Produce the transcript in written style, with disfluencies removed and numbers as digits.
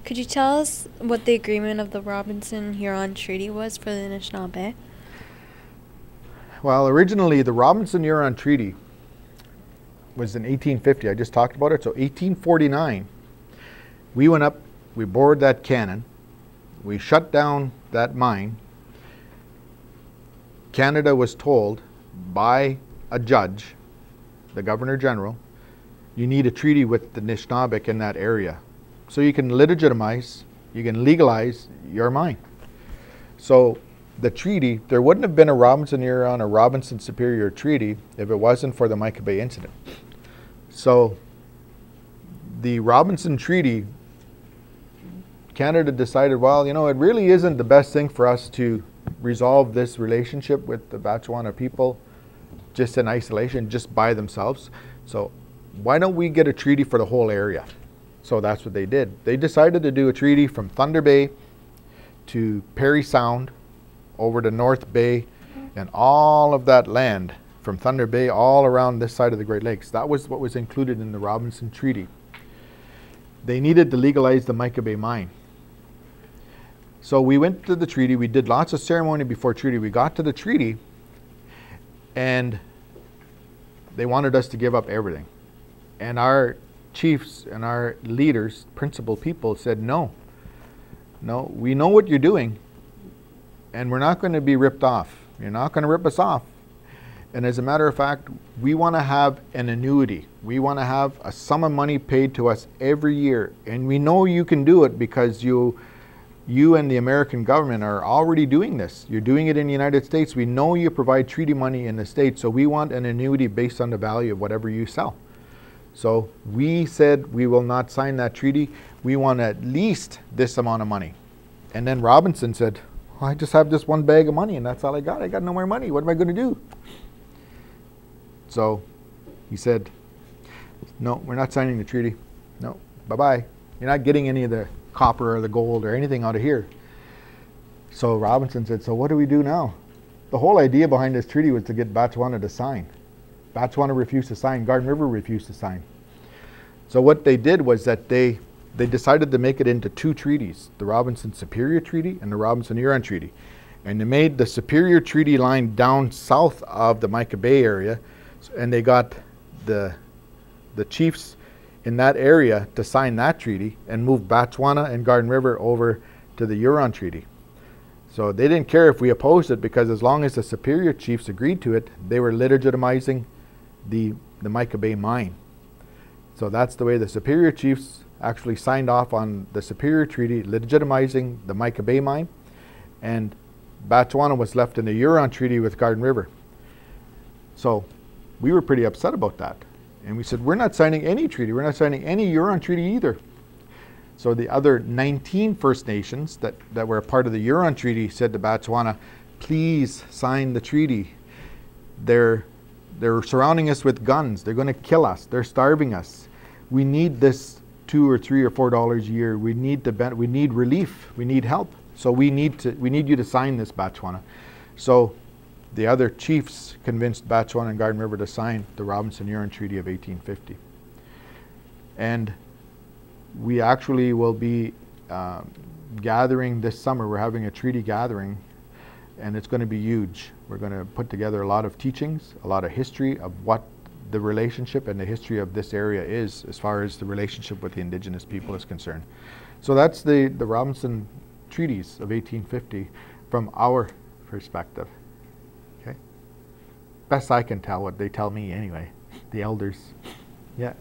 Could you tell us what the agreement of the Robinson-Huron Treaty was for the Anishnaabe? Well, originally the Robinson-Huron Treaty was in 1850. I just talked about it. So 1849, we went up, we bored that cannon, we shut down that mine. Canada was told by a judge, the Governor General, you need a treaty with the Anishinaabe in that area, so you can legitimize, you can legalize your mine. So the treaty, there wouldn't have been a Robinson-Huron or Robinson-Superior Treaty if it wasn't for the Mica Bay incident. So the Robinson Treaty, Canada decided, well, you know, it really isn't the best thing for us to resolve this relationship with the Batchewana people just in isolation, just by themselves. So why don't we get a treaty for the whole area? So that's what they did. They decided to do a treaty from Thunder Bay to Parry Sound over to North Bay and all of that land from Thunder Bay all around this side of the Great Lakes. That was what was included in the Robinson Treaty. They needed to legalize the Mica Bay mine. So we went to the treaty, we did lots of ceremony before treaty. We got to the treaty and they wanted us to give up everything. And our chiefs and our leaders, principal people said, no, we know what you're doing and we're not going to be ripped off. You're not going to rip us off. And as a matter of fact, we want to have an annuity. We want to have a sum of money paid to us every year. And we know you can do it because you and the American government are already doing this. You're doing it in the United States. We know you provide treaty money in the States, so we want an annuity based on the value of whatever you sell. So we said we will not sign that treaty. We want at least this amount of money. And then Robinson said, well, I just have this one bag of money and that's all I got. I got no more money. What am I going to do? So he said, no, we're not signing the treaty. No, bye-bye. You're not getting any of the copper or the gold or anything out of here. So Robinson said, so what do we do now? The whole idea behind this treaty was to get Batchewana to sign. Batchewana refused to sign. Garden River refused to sign. So what they did was that they decided to make it into two treaties, the Robinson Superior Treaty and the Robinson-Huron Treaty. And they made the Superior Treaty line down south of the Mica Bay area, and they got the chiefs in that area to sign that treaty and move Batchewana and Garden River over to the Huron Treaty. So they didn't care if we opposed it, because as long as the Superior Chiefs agreed to it, they were legitimizing the Mica Bay mine. So that's the way the Superior Chiefs actually signed off on the Superior Treaty, legitimizing the Mica Bay mine, and Batchewana was left in the Huron Treaty with Garden River. So we were pretty upset about that. And we said, we're not signing any treaty. We're not signing any Huron Treaty either. So the other 19 First Nations that were a part of the Huron Treaty said to Batchewana, please sign the treaty. They're surrounding us with guns. They're going to kill us. They're starving us. We need this $2 or $3 or $4 a year. We need relief. We need help. So we need you to sign this, Batchewana. So the other chiefs convinced Batchewana and Garden River to sign the Robinson-Huron Treaty of 1850. And we actually will be gathering this summer. We're having a treaty gathering, and it's going to be huge. We're going to put together a lot of teachings, a lot of history of what the relationship and the history of this area is as far as the relationship with the Indigenous people is concerned. So that's the Robinson Treaties of 1850 from our perspective. Best I can tell, what they tell me anyway, the elders. Yeah.